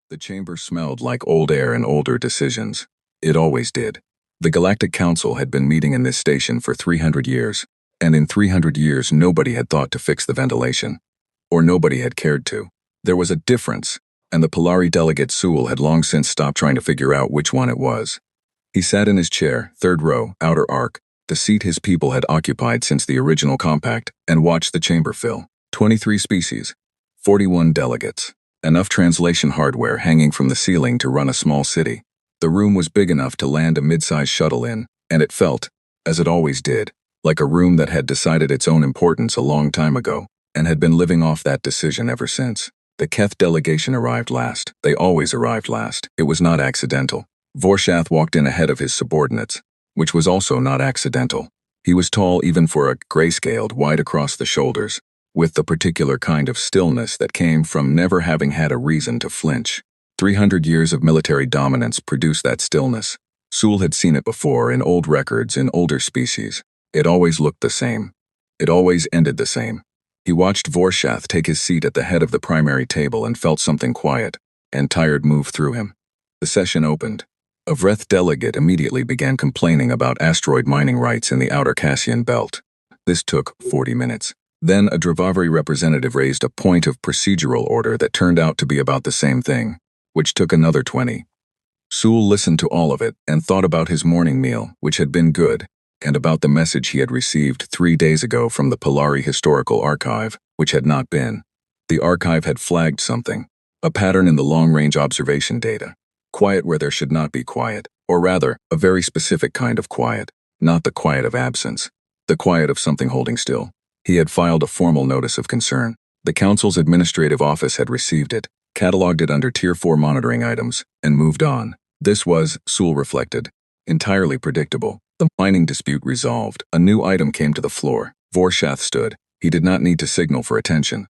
The chamber smelled like old air and older decisions. It always did. The Galactic Council had been meeting in this station for 300 years, and in 300 years nobody had thought to fix the ventilation. Or nobody had cared to. There was a difference, and the Polari delegate Sewell had long since stopped trying to figure out which one it was. He sat in his chair, third row, outer arc, the seat his people had occupied since the original compact, and watched the chamber fill. 23 species, 41 delegates. Enough translation hardware hanging from the ceiling to run a small city. The room was big enough to land a mid-sized shuttle in, and it felt, as it always did, like a room that had decided its own importance a long time ago, and had been living off that decision ever since. The Keth delegation arrived last. They always arrived last. It was not accidental. Vorshath walked in ahead of his subordinates, which was also not accidental. He was tall even for a grayscaled, wide across the shoulders, with the particular kind of stillness that came from never having had a reason to flinch. 300 years of military dominance produced that stillness. Sewell had seen it before in old records in older species. It always looked the same. It always ended the same. He watched Vorshath take his seat at the head of the primary table and felt something quiet and tired move through him. The session opened. A Vreth delegate immediately began complaining about asteroid mining rights in the outer Cassian belt. This took 40 minutes. Then a Dravavari representative raised a point of procedural order that turned out to be about the same thing, which took another 20. Sewell listened to all of it and thought about his morning meal, which had been good, and about the message he had received 3 days ago from the Polari Historical Archive, which had not been. The archive had flagged something, a pattern in the long-range observation data. Quiet where there should not be quiet, or rather, a very specific kind of quiet, not the quiet of absence, the quiet of something holding still. He had filed a formal notice of concern. The Council's administrative office had received it, cataloged it under Tier 4 monitoring items, and moved on. This was, Sewell reflected, entirely predictable. The mining dispute resolved. A new item came to the floor. Vorshath stood. He did not need to signal for attention.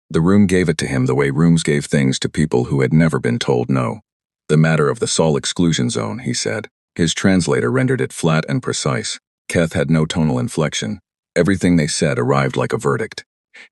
The room gave it to him the way rooms gave things to people who had never been told no. The matter of the Sol exclusion zone, he said. His translator rendered it flat and precise. Keth had no tonal inflection. Everything they said arrived like a verdict.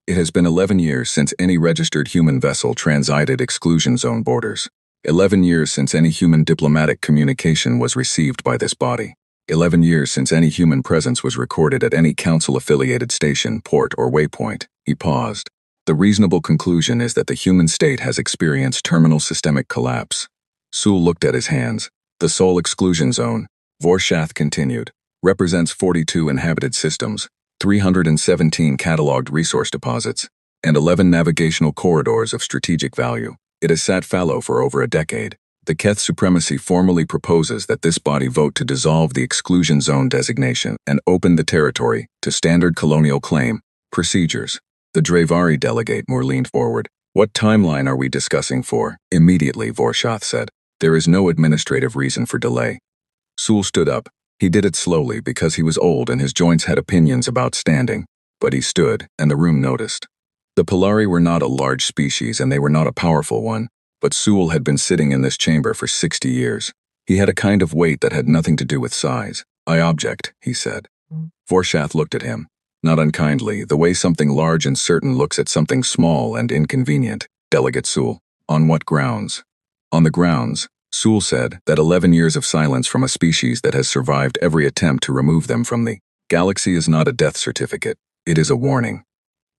It has been 11 years since any registered human vessel transited exclusion zone borders. 11 years since any human diplomatic communication was received by this body. 11 years since any human presence was recorded at any council-affiliated station, port, or waypoint. He paused. The reasonable conclusion is that the human state has experienced terminal systemic collapse. Sewell looked at his hands. The Sol exclusion zone, Vorshath continued, represents 42 inhabited systems, 317 cataloged resource deposits, and 11 navigational corridors of strategic value. It has sat fallow for over a decade. The Keth supremacy formally proposes that this body vote to dissolve the exclusion zone designation and open the territory to standard colonial claim procedures. The Dravavari delegate more leaned forward. What timeline are we discussing for? Immediately, Vorshath said. There is no administrative reason for delay. Sewell stood up. He did it slowly because he was old and his joints had opinions about standing, but he stood, and the room noticed. The Polari were not a large species and they were not a powerful one, but Sewell had been sitting in this chamber for 60 years. He had a kind of weight that had nothing to do with size. I object, he said. Vorshath looked at him, not unkindly, the way something large and certain looks at something small and inconvenient. Delegate Sewell. On what grounds? On the grounds, Sewell said, that 11 years of silence from a species that has survived every attempt to remove them from the galaxy is not a death certificate. It is a warning.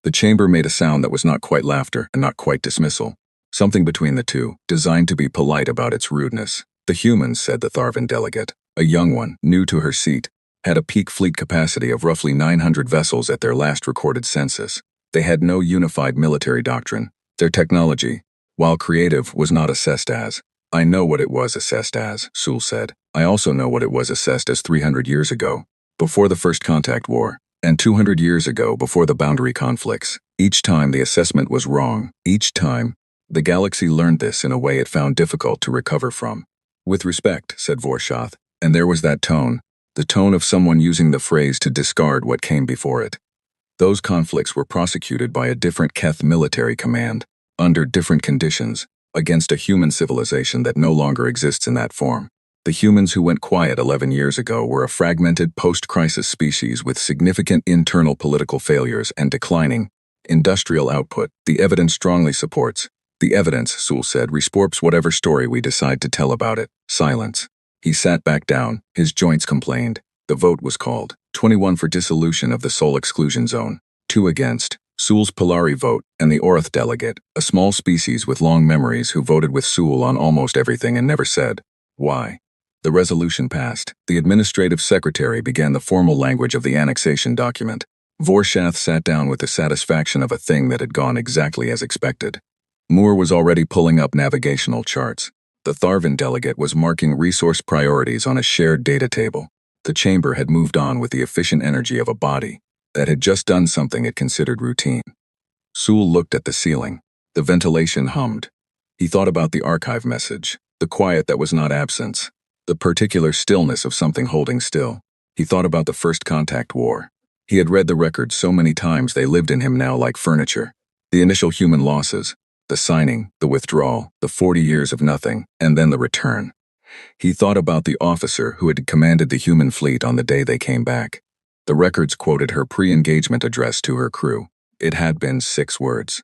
The chamber made a sound that was not quite laughter and not quite dismissal. Something between the two, designed to be polite about its rudeness. The humans, said the Tharvan delegate, a young one, new to her seat, had a peak fleet capacity of roughly 900 vessels at their last recorded census. They had no unified military doctrine. Their technology, while creative, was not assessed as. I know what it was assessed as, Sewell said. I also know what it was assessed as 300 years ago, before the First Contact War, and 200 years ago before the boundary conflicts. Each time the assessment was wrong. Each time, the galaxy learned this in a way it found difficult to recover from. With respect, said Vorshath, and there was that tone, the tone of someone using the phrase to discard what came before it. Those conflicts were prosecuted by a different Keth military command, under different conditions, against a human civilization that no longer exists in that form. The humans who went quiet 11 years ago were a fragmented post-crisis species with significant internal political failures and declining industrial output. The evidence strongly supports The evidence, Sewell said, resports whatever story we decide to tell about it. Silence. He sat back down, his joints complained. The vote was called. 21 for dissolution of the Soul Exclusion Zone. 2 against. Sewell's Polari vote, and the Orth delegate, a small species with long memories who voted with Sewell on almost everything and never said why. The resolution passed. The administrative secretary began the formal language of the annexation document. Vorshath sat down with the satisfaction of a thing that had gone exactly as expected. Moore was already pulling up navigational charts. The Tharvin delegate was marking resource priorities on a shared data table. The chamber had moved on with the efficient energy of a body that had just done something it considered routine. Sewell looked at the ceiling. The ventilation hummed. He thought about the archive message, the quiet that was not absence, the particular stillness of something holding still. He thought about the First Contact War. He had read the records so many times they lived in him now like furniture. The initial human losses, the signing, the withdrawal, the 40 years of nothing, and then the return. He thought about the officer who had commanded the human fleet on the day they came back. The records quoted her pre-engagement address to her crew. It had been 6 words.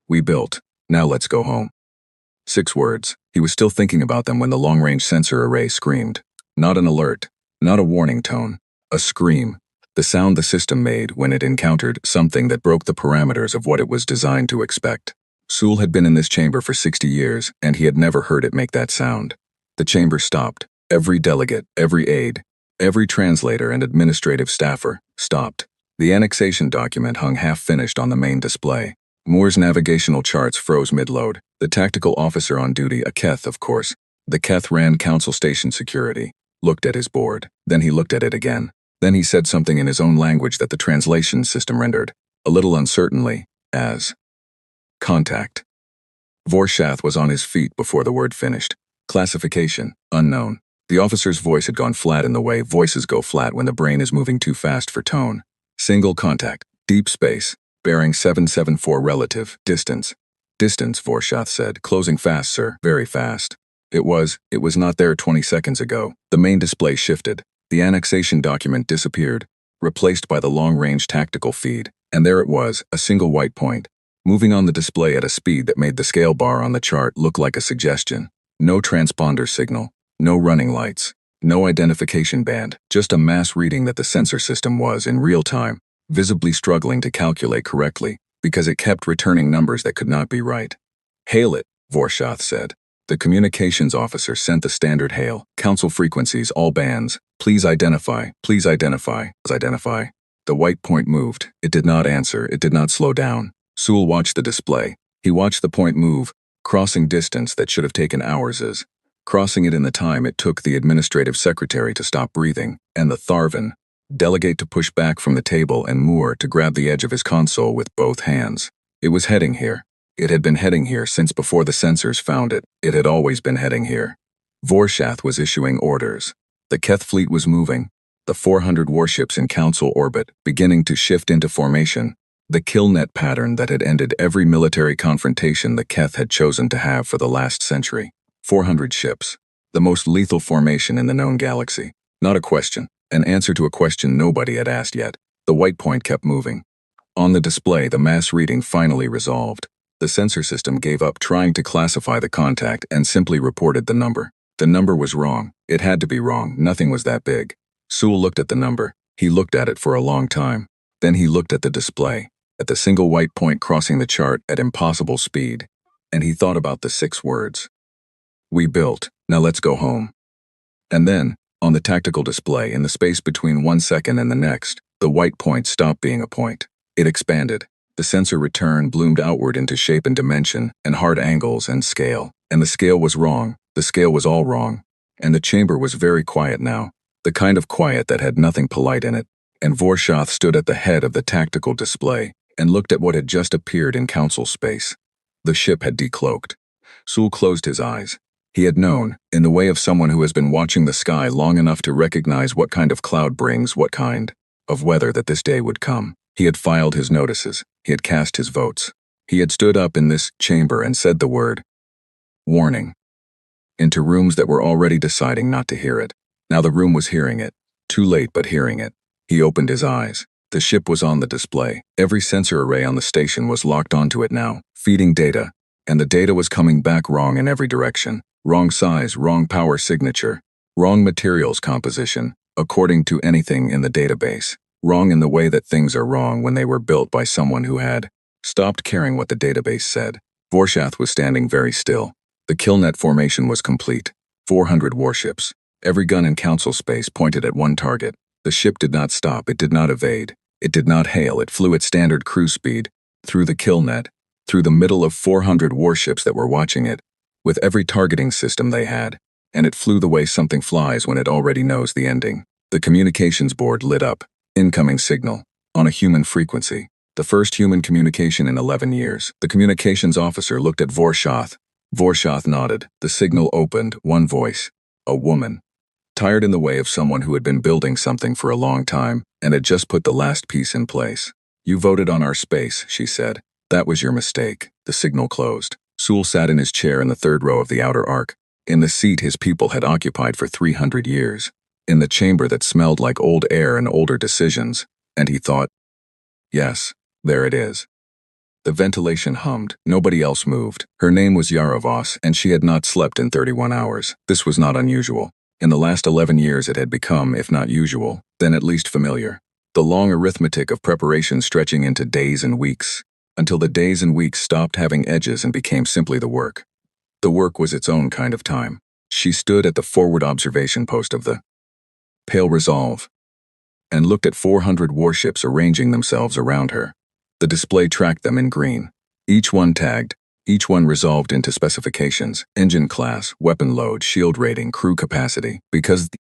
"We built. Now let's go home." 6 words. He was still thinking about them when the long-range sensor array screamed. Not an alert, not a warning tone, a scream. The sound the system made when it encountered something that broke the parameters of what it was designed to expect. Sewell had been in this chamber for 60 years, and he had never heard it make that sound. The chamber stopped. Every delegate, every aide, every translator and administrative staffer stopped. The annexation document hung half-finished on the main display. Moore's navigational charts froze mid-load. The tactical officer on duty, a Keth, of course. The Keth ran Council Station security, looked at his board. Then he looked at it again. Then he said something in his own language that the translation system rendered, a little uncertainly, as contact. Vorshath was on his feet before the word finished. Classification, unknown. The officer's voice had gone flat in the way voices go flat when the brain is moving too fast for tone. Single contact, deep space, bearing 774 relative, distance. Distance, Vorshath said, closing fast, sir, very fast. It was not there 20 seconds ago. The main display shifted. The annexation document disappeared, replaced by the long-range tactical feed, and there it was, a single white point, moving on the display at a speed that made the scale bar on the chart look like a suggestion. No transponder signal, no running lights, no identification band, just a mass reading that the sensor system was, in real time, visibly struggling to calculate correctly, because it kept returning numbers that could not be right. "Hail it," Vorshath said. The communications officer sent the standard hail, council frequencies, all bands. Please identify, please identify, identify. The white point moved. It did not answer, it did not slow down. Sewell watched the display. He watched the point move, crossing distance that should have taken hours, crossing it in the time it took the administrative secretary to stop breathing, and the Tharvin delegate to push back from the table and Moore to grab the edge of his console with both hands. It was heading here. It had been heading here since before the sensors found it. It had always been heading here. Vorshath was issuing orders. The Keth fleet was moving. The 400 warships in council orbit, beginning to shift into formation. The kill net pattern that had ended every military confrontation the Keth had chosen to have for the last century. 400 ships. The most lethal formation in the known galaxy. Not a question. An answer to a question nobody had asked yet. The white point kept moving. On the display, the mass reading finally resolved. The sensor system gave up trying to classify the contact and simply reported the number. The number was wrong. It had to be wrong. Nothing was that big. Sewell looked at the number. He looked at it for a long time. Then he looked at the display, at the single white point crossing the chart at impossible speed, and he thought about the 6 words. "We built. Now let's go home." And then, on the tactical display, in the space between 1 second and the next, the white point stopped being a point. It expanded. The sensor return bloomed outward into shape and dimension, and hard angles and scale. And the scale was wrong. The scale was all wrong. And the chamber was very quiet now, the kind of quiet that had nothing polite in it. And Vorshath stood at the head of the tactical display and looked at what had just appeared in council space. The ship had decloaked. Sewell closed his eyes. He had known, in the way of someone who has been watching the sky long enough to recognize what kind of cloud brings what kind of weather, that this day would come. He had filed his notices. He had cast his votes. He had stood up in this chamber and said the word warning into rooms that were already deciding not to hear it. Now the room was hearing it. Too late, but hearing it. He opened his eyes. The ship was on the display. Every sensor array on the station was locked onto it now, feeding data. And the data was coming back wrong in every direction. Wrong size, wrong power signature, wrong materials composition, according to anything in the database. Wrong in the way that things are wrong when they were built by someone who had stopped caring what the database said. Vorshath was standing very still. The killnet formation was complete. 400 warships. Every gun in council space pointed at one target. The ship did not stop, it did not evade. It did not hail, it flew at standard cruise speed, through the killnet, through the middle of 400 warships that were watching it, with every targeting system they had, and it flew the way something flies when it already knows the ending. The communications board lit up. Incoming signal. On a human frequency. The first human communication in 11 years. The communications officer looked at Vorshath. Vorshath nodded. The signal opened. One voice. A woman. Tired in the way of someone who had been building something for a long time and had just put the last piece in place. You voted on our space, she said. That was your mistake. The signal closed. Sewell sat in his chair in the third row of the outer arc, in the seat his people had occupied for 300 years, in the chamber that smelled like old air and older decisions, and he thought, yes, there it is. The ventilation hummed. Nobody else moved. Her name was Yara Voss, and she had not slept in 31 hours. This was not unusual. In the last 11 years it had become, if not usual, then at least familiar. The long arithmetic of preparation stretching into days and weeks, until the days and weeks stopped having edges and became simply the work. The work was its own kind of time. She stood at the forward observation post of the Pale Resolve and looked at 400 warships arranging themselves around her. The display tracked them in green. Each one tagged, each one resolved into specifications, engine class, weapon load, shield rating, crew capacity, because the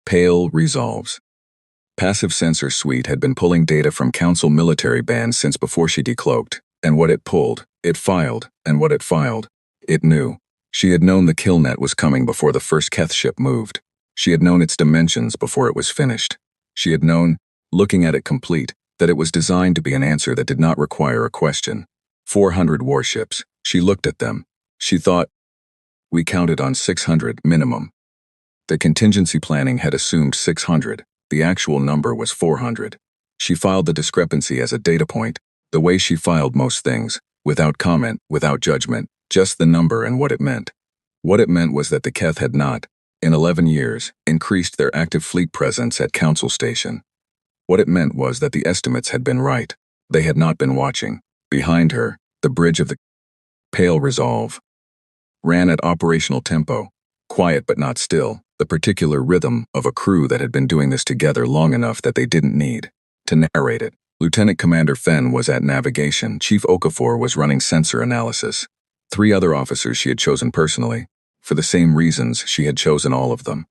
Pale Resolves. Passive Sensor Suite had been pulling data from Council military bands since before she decloaked, and what it pulled, it filed, and what it filed, it knew. She had known the killnet was coming before the first Keth ship moved. She had known its dimensions before it was finished. She had known, looking at it complete, that it was designed to be an answer that did not require a question. 400 warships. She looked at them. She thought, we counted on 600 minimum. The contingency planning had assumed 600. The actual number was 400. She filed the discrepancy as a data point, the way she filed most things, without comment, without judgment, just the number and what it meant. What it meant was that the Keth had not, in 11 years, increased their active fleet presence at Council Station. What it meant was that the estimates had been right. They had not been watching. Behind her, the bridge of the Pale Resolve ran at operational tempo, quiet but not still, the particular rhythm of a crew that had been doing this together long enough that they didn't need to narrate it. Lieutenant Commander Fenn was at navigation. Chief Okafor was running sensor analysis. 3 other officers she had chosen personally, for the same reasons she had chosen all of them.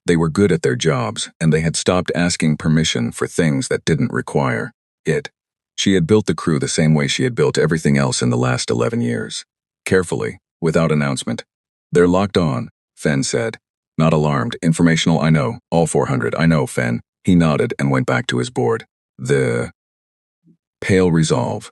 They were good at their jobs, and they had stopped asking permission for things that didn't require it. She had built the crew the same way she had built everything else in the last 11 years. Carefully, without announcement. They're locked on, Fenn said. Not alarmed. Informational, I know. All 400, I know, Fenn. He nodded and went back to his board. The Pale Resolve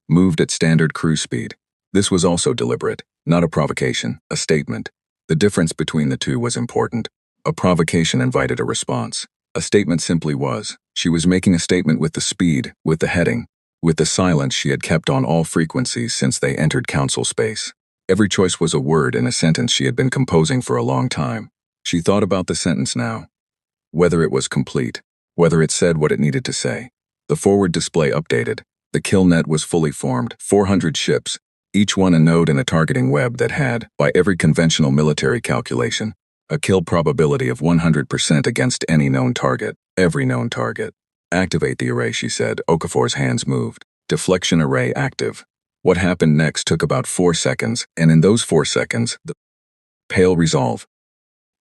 moved at standard cruise speed. This was also deliberate, not a provocation, a statement. The difference between the two was important. A provocation invited a response. A statement simply was. She was making a statement with the speed, with the heading, with the silence she had kept on all frequencies since they entered council space. Every choice was a word in a sentence she had been composing for a long time. She thought about the sentence now. Whether it was complete, whether it said what it needed to say. The forward display updated. The killnet was fully formed, 400 ships, each one a node in a targeting web that had, by every conventional military calculation, a kill probability of 100% against any known target, every known target. Activate the array, she said. Okafor's hands moved. Deflection array active. What happened next took about 4 seconds, and in those 4 seconds, the Pale Resolve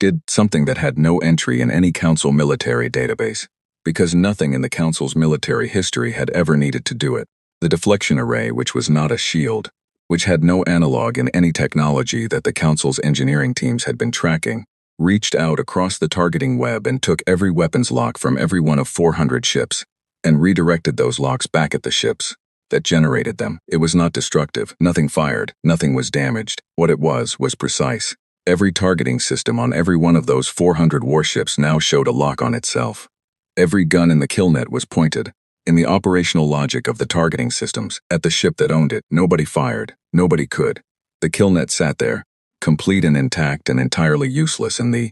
did something that had no entry in any council military database, because nothing in the council's military history had ever needed to do it. The deflection array, which was not a shield, which had no analog in any technology that the council's engineering teams had been tracking, reached out across the targeting web and took every weapons lock from every one of 400 ships, and redirected those locks back at the ships that generated them. It was not destructive, nothing fired, nothing was damaged. What it was precise. Every targeting system on every one of those 400 warships now showed a lock on itself. Every gun in the killnet was pointed, In the operational logic of the targeting systems, at the ship that owned it, nobody fired, nobody could. The killnet sat there, complete and intact and entirely useless, and the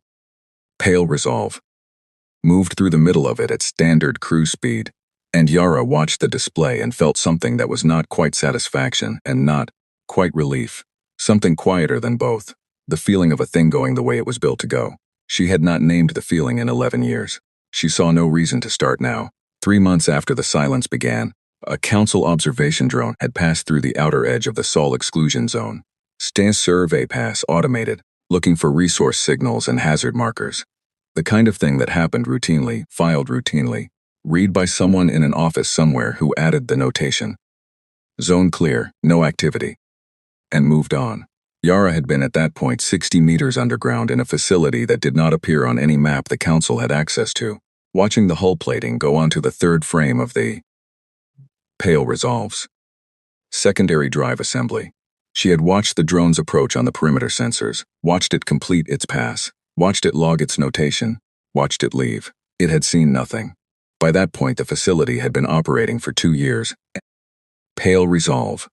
Pale Resolve moved through the middle of it at standard cruise speed, and Yara watched the display and felt something that was not quite satisfaction and not quite relief, something quieter than both, the feeling of a thing going the way it was built to go. She had not named the feeling in 11 years. She saw no reason to start now. 3 months after the silence began, a council observation drone had passed through the outer edge of the Sol exclusion zone. Survey pass automated, looking for resource signals and hazard markers. The kind of thing that happened routinely, filed routinely, read by someone in an office somewhere who added the notation. Zone clear, no activity. And moved on. Yara had been at that point 60 meters underground in a facility that did not appear on any map the council had access to, watching the hull plating go onto the third frame of the Pale Resolve's secondary drive assembly. She had watched the drone's approach on the perimeter sensors, watched it complete its pass, watched it log its notation, watched it leave. It had seen nothing. By that point, the facility had been operating for 2 years. Pale Resolve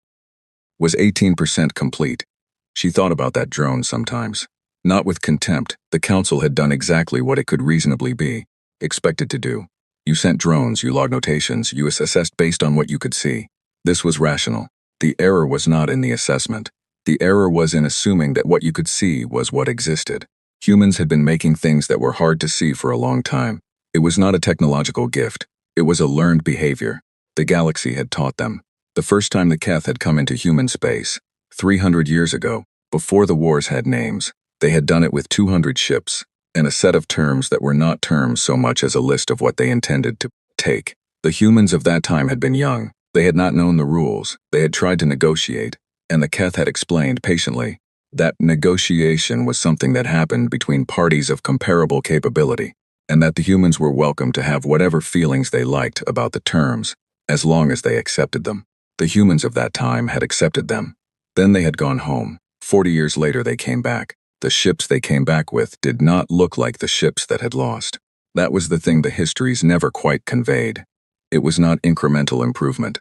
was 18% complete. She thought about that drone sometimes. Not with contempt, the council had done exactly what it could reasonably be expected to do. You sent drones, you logged notations, you assessed based on what you could see. This was rational. The error was not in the assessment. The error was in assuming that what you could see was what existed. Humans had been making things that were hard to see for a long time. It was not a technological gift. It was a learned behavior. The galaxy had taught them. The first time the Keth had come into human space, 300 years ago, before the wars had names, they had done it with 200 ships, and a set of terms that were not terms so much as a list of what they intended to take. The humans of that time had been young. They had not known the rules. They had tried to negotiate, and the Keth had explained patiently that negotiation was something that happened between parties of comparable capability, and that the humans were welcome to have whatever feelings they liked about the terms, as long as they accepted them. The humans of that time had accepted them. Then they had gone home. 40 years later they came back. The ships they came back with did not look like the ships that had lost. That was the thing the histories never quite conveyed. It was not incremental improvement.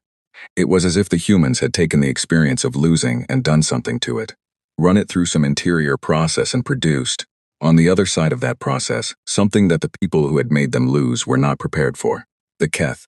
It was as if the humans had taken the experience of losing and done something to it, run it through some interior process and produced, on the other side of that process, something that the people who had made them lose were not prepared for. The Keth,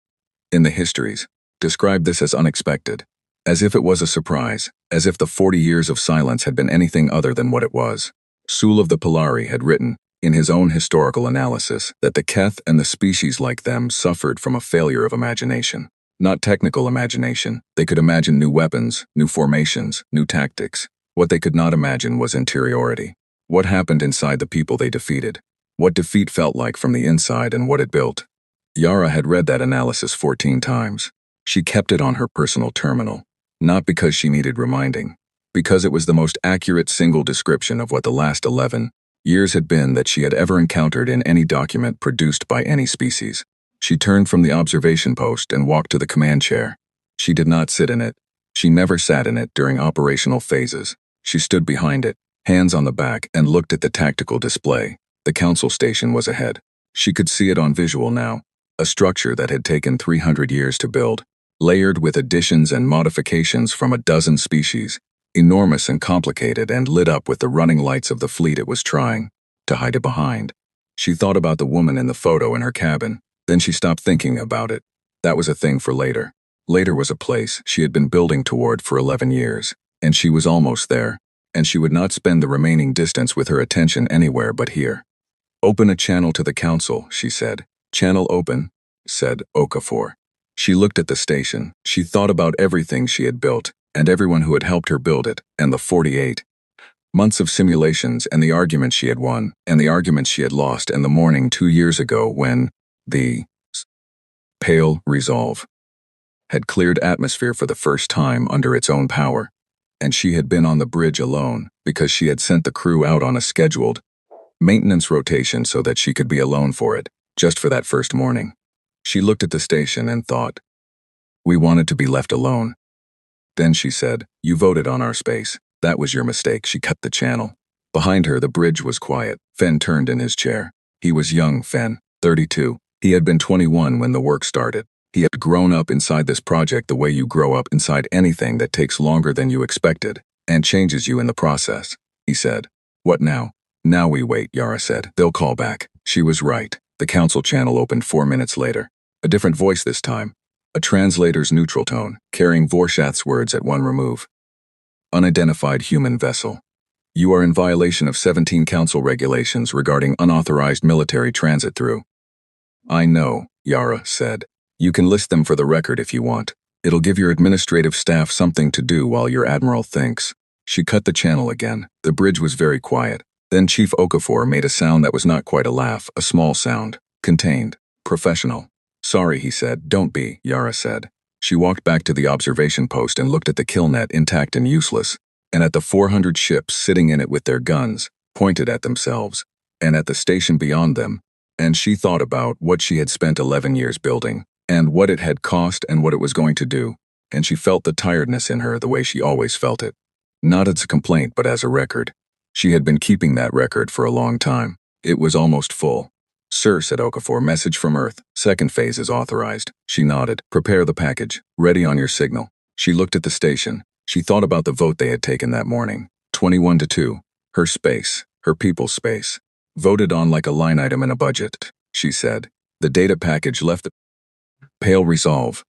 in the histories, described this as unexpected, as if it was a surprise, as if the 40 years of silence had been anything other than what it was. Sul of the Polari had written, in his own historical analysis, that the Keth and the species like them suffered from a failure of imagination. Not technical imagination. They could imagine new weapons, new formations, new tactics. What they could not imagine was interiority. What happened inside the people they defeated. What defeat felt like from the inside and what it built. Yara had read that analysis 14 times. She kept it on her personal terminal, not because she needed reminding, because it was the most accurate single description of what the last 11 years had been that she had ever encountered in any document produced by any species. She turned from the observation post and walked to the command chair. She did not sit in it. She never sat in it during operational phases. She stood behind it, hands on the back, and looked at the tactical display. The council station was ahead. She could see it on visual now, a structure that had taken 300 years to build, layered with additions and modifications from a dozen species, enormous and complicated and lit up with the running lights of the fleet it was trying to hide it behind. She thought about the woman in the photo in her cabin. Then she stopped thinking about it. That was a thing for later. Later was a place she had been building toward for 11 years, and she was almost there, and she would not spend the remaining distance with her attention anywhere but here. Open a channel to the council, she said. Channel open, said Okafor. She looked at the station. She thought about everything she had built, and everyone who had helped her build it, and the 48 months of simulations, and the arguments she had won, and the arguments she had lost, and the morning 2 years ago when the Pale Resolve had cleared atmosphere for the first time under its own power, and she had been on the bridge alone because she had sent the crew out on a scheduled maintenance rotation so that she could be alone for it, just for that first morning. She looked at the station and thought, we wanted to be left alone. Then she said, you voted on our space. That was your mistake. She cut the channel. Behind her, the bridge was quiet. Fen turned in his chair. He was young, Fen, 32. He had been 21 when the work started. He had grown up inside this project the way you grow up inside anything that takes longer than you expected and changes you in the process. He said, "What now?" "Now we wait," Yara said. "They'll call back." She was right. The council channel opened 4 minutes later. A different voice this time. A translator's neutral tone, carrying Vorshath's words at one remove. "Unidentified human vessel. You are in violation of 17 council regulations regarding unauthorized military transit through." "I know," Yara said. "You can list them for the record if you want. It'll give your administrative staff something to do while your admiral thinks." She cut the channel again. The bridge was very quiet. Then Chief Okafor made a sound that was not quite a laugh, a small sound. Contained. Professional. "Sorry," he said. "Don't be," Yara said. She walked back to the observation post and looked at the kill net intact and useless, and at the 400 ships sitting in it with their guns, pointed at themselves, and at the station beyond them, and she thought about what she had spent 11 years building, and what it had cost and what it was going to do, and she felt the tiredness in her the way she always felt it. Not as a complaint, but as a record. She had been keeping that record for a long time. It was almost full. "Sir," said Okafor, "message from Earth. Second phase is authorized." She nodded. "Prepare the package. Ready on your signal." She looked at the station. She thought about the vote they had taken that morning. 21-2. Her space. Her people's space. Voted on like a line item in a budget, she said. The data package left the pale resolve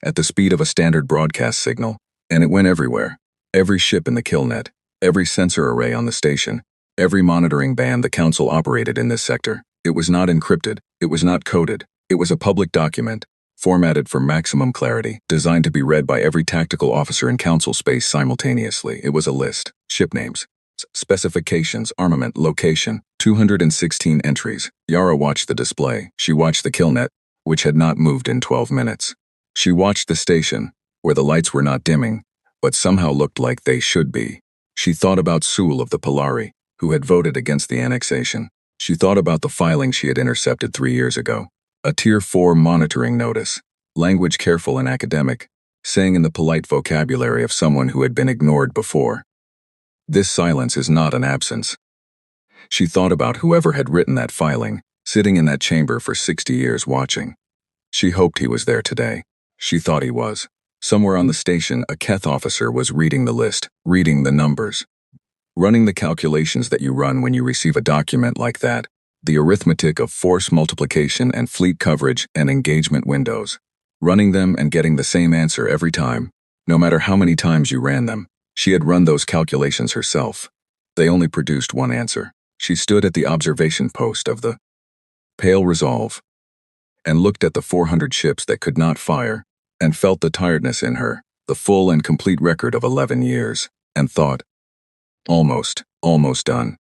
at the speed of a standard broadcast signal, and it went everywhere. Every ship in the kill net. Every sensor array on the station. Every monitoring band the council operated in this sector. It was not encrypted. It was not coded. It was a public document, formatted for maximum clarity, designed to be read by every tactical officer in council space simultaneously. It was a list. Ship names. Specifications, armament, location. 216 entries. Yara watched the display. She watched the kill net, which had not moved in 12 minutes. She watched the station, where the lights were not dimming, but somehow looked like they should be. She thought about Sul of the Polari, who had voted against the annexation. She thought about the filing she had intercepted 3 years ago. A Tier 4 monitoring notice. Language careful and academic, saying in the polite vocabulary of someone who had been ignored before. This silence is not an absence. She thought about whoever had written that filing, sitting in that chamber for 60 years watching. She hoped he was there today. She thought he was. Somewhere on the station, a Keth officer was reading the list, reading the numbers. Running the calculations that you run when you receive a document like that, the arithmetic of force multiplication and fleet coverage and engagement windows. Running them and getting the same answer every time, no matter how many times you ran them. She had run those calculations herself. They only produced one answer. She stood at the observation post of the pale resolve and looked at the 400 ships that could not fire, and felt the tiredness in her, the full and complete record of 11 years, and thought, almost done.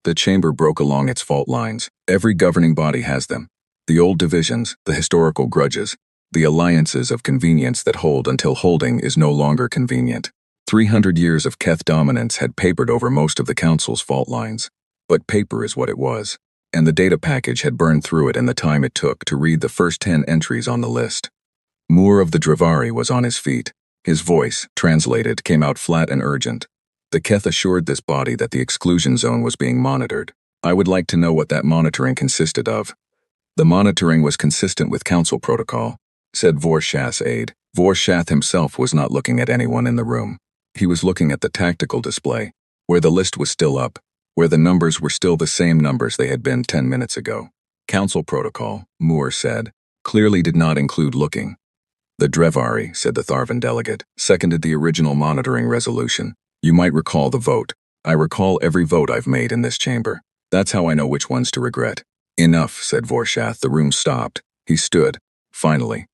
The chamber broke along its fault lines. Every governing body has them. The old divisions, the historical grudges, the alliances of convenience that hold until holding is no longer convenient. 300 years of Keth dominance had papered over most of the council's fault lines. But paper is what it was, and the data package had burned through it in the time it took to read the first 10 entries on the list. Moore of the Dravari was on his feet. His voice, translated, came out flat and urgent. The Keth assured this body that the exclusion zone was being monitored. "I would like to know what that monitoring consisted of." "The monitoring was consistent with council protocol," said Vorshath's aide. Vorshath himself was not looking at anyone in the room. He was looking at the tactical display, where the list was still up, where the numbers were still the same numbers they had been 10 minutes ago. "Council protocol," Moore said, "clearly did not include looking." "The Dravari," said the Tharvan delegate, "seconded the original monitoring resolution. You might recall the vote. I recall every vote I've made in this chamber. That's how I know which ones to regret." "Enough," said Vorshath. The room stopped. He stood. Finally.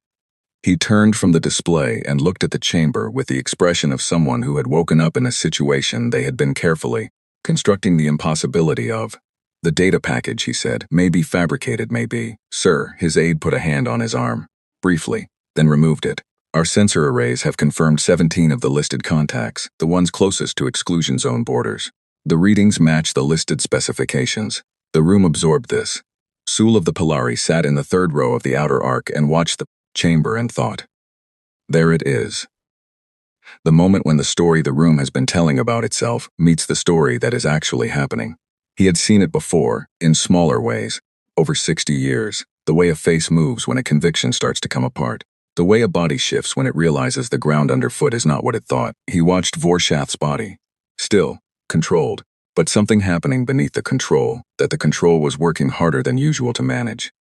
He turned from the display and looked at the chamber with the expression of someone who had woken up in a situation they had been carefully constructing the impossibility of. "The data package," he said, "may be fabricated, may be." "Sir," his aide put a hand on his arm. Briefly, then removed it. "Our sensor arrays have confirmed 17 of the listed contacts, the ones closest to exclusion zone borders. The readings match the listed specifications." The room absorbed this. Sul of the Polari sat in the third row of the outer arc and watched the chamber and thought, there it is. The moment when the story the room has been telling about itself meets the story that is actually happening. He had seen it before, in smaller ways, over 60 years. The way a face moves when a conviction starts to come apart. The way a body shifts when it realizes the ground underfoot is not what it thought. He watched Vorshath's body. Still, controlled, but something happening beneath the control, that the control was working harder than usual to manage.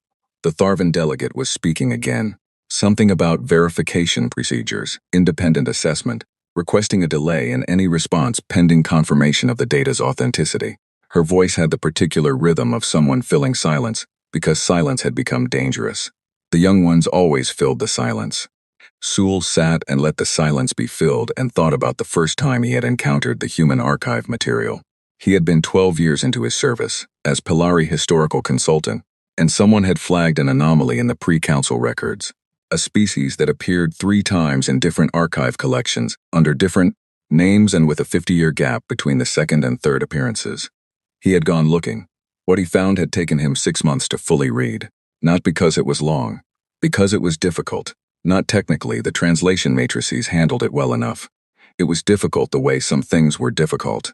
The Tharvan delegate was speaking again. Something about verification procedures, independent assessment, requesting a delay in any response pending confirmation of the data's authenticity. Her voice had the particular rhythm of someone filling silence, because silence had become dangerous. The young ones always filled the silence. Sewell sat and let the silence be filled and thought about the first time he had encountered the human archive material. He had been 12 years into his service, as Pilari historical consultant, and someone had flagged an anomaly in the pre-council records. A species that appeared 3 times in different archive collections, under different names and with a 50-year gap between the second and third appearances. He had gone looking. What he found had taken him 6 months to fully read. Not because it was long. Because it was difficult. Not technically, the translation matrices handled it well enough. It was difficult the way some things were difficult.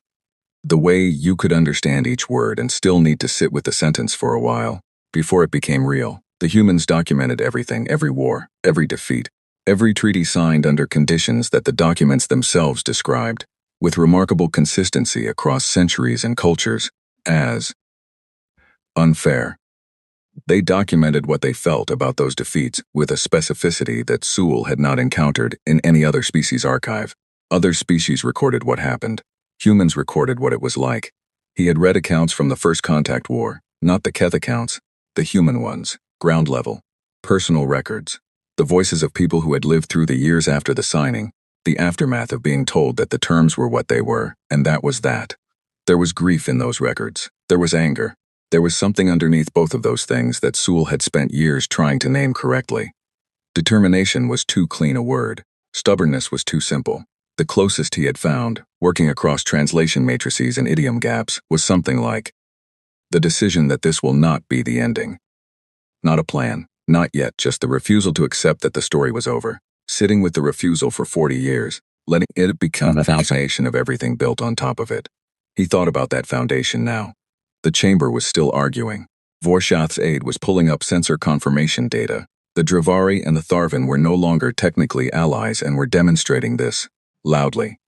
The way you could understand each word and still need to sit with the sentence for a while, before it became real. The humans documented everything, every war, every defeat, every treaty signed under conditions that the documents themselves described, with remarkable consistency across centuries and cultures, as unfair. They documented what they felt about those defeats with a specificity that Sewell had not encountered in any other species archive. Other species recorded what happened. Humans recorded what it was like. He had read accounts from the First Contact War, not the Keth accounts, the human ones, ground level, personal records, the voices of people who had lived through the years after the signing, the aftermath of being told that the terms were what they were, and that was that. There was grief in those records. There was anger. There was something underneath both of those things that Sewell had spent years trying to name correctly. Determination was too clean a word. Stubbornness was too simple. The closest he had found, working across translation matrices and idiom gaps, was something like, the decision that this will not be the ending. Not a plan, not yet, just the refusal to accept that the story was over. Sitting with the refusal for 40 years, letting it become the foundation of everything built on top of it. He thought about that foundation now. The chamber was still arguing. Vorshath's aide was pulling up sensor confirmation data. The Dravari and the Tharvan were no longer technically allies and were demonstrating this, loudly.